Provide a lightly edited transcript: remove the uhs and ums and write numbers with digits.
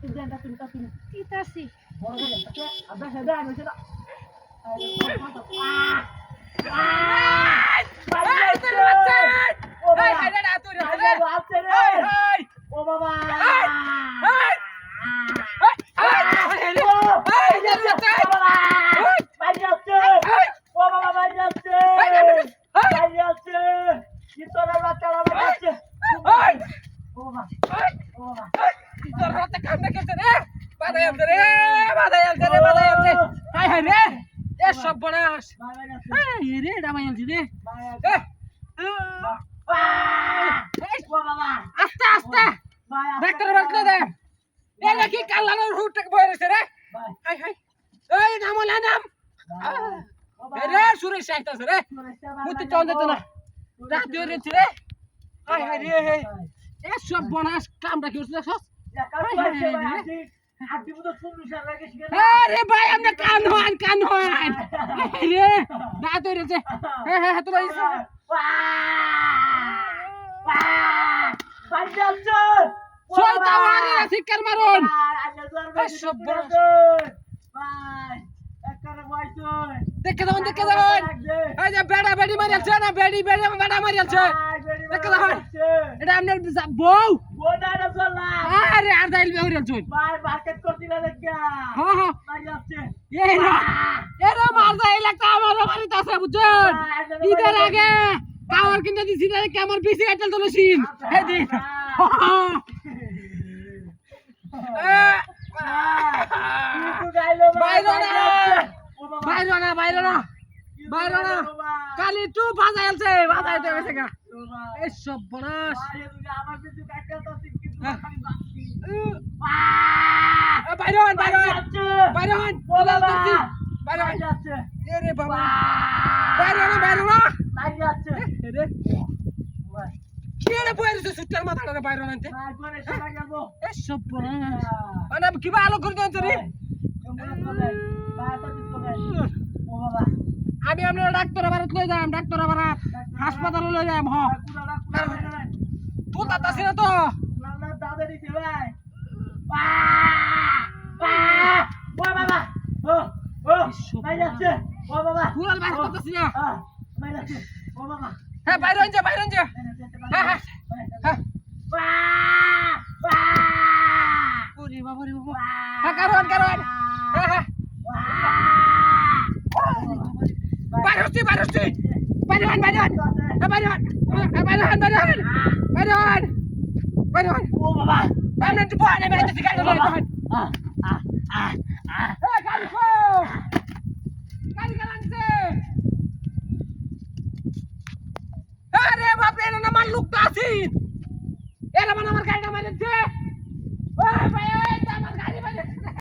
Itasi. Sop bonas কামড়া কি হচ্ছে সস আরে ভাই আমরা কান হন রে দাঁত হইছে হ্যাঁ তো ভাই পাঞ্জাবছে শয়তান আরে শিকার মারুন সব বড় ভাই একবারে বইছো দেখে দাও এই যে বেড়া বেড়ি মারিছে না বেড়ি বেড়া মারিছে দেখে দাও এটা আপনার বউ না চলা আরে আর দাইল বেউরেল চল ভাই মার্কেট করছিলা দেখা হ্যাঁ ভাই যাচ্ছে এরা মার দাই লাগতা আমার বাড়িতে আছে বুঝছেন ঈদের আগে কাওয়ার কিনে দিছি না কি আমার পিছে কাটল তো সিন এই দি বাইরে না কালি টু বাজাইছে বাজাইতে গেছে গা এই সব বড়স আমার কিছু কাটতে তো কিন্তু খালি বাকি বাইরে যাচ্ছে এরে বাবা বাইরে না লাগ যাচ্ছে রে কেড়ে বইরে সুটার মাথাটা বাইরে নাতে বাইরে চলে যাব এই সব বড়স মানে কিবা আলো করে দেন রে আমি আপনার ডাক্তার বাড়ি লই যাম ডাক্তার বাড়ি হাসপাতালে লই যাম হ তো তাতাছি না তো না দাদা দিতে ভাই ও বাবা ও ভাই যাচ্ছে ও বাবা পুরাল বাইরে করতেছি না ভাই যাচ্ছে ও বাবা হ্যাঁ বাইরে যা হ্যাঁ ওরে বাবা হ্যাঁ কারণ হ্যাঁ বাইরে ও বাবা আমি তো বলে বেড়াতে শিখাই দেব গাড়ি গালানছে আরে বাপ রে না মান লোক তো আছি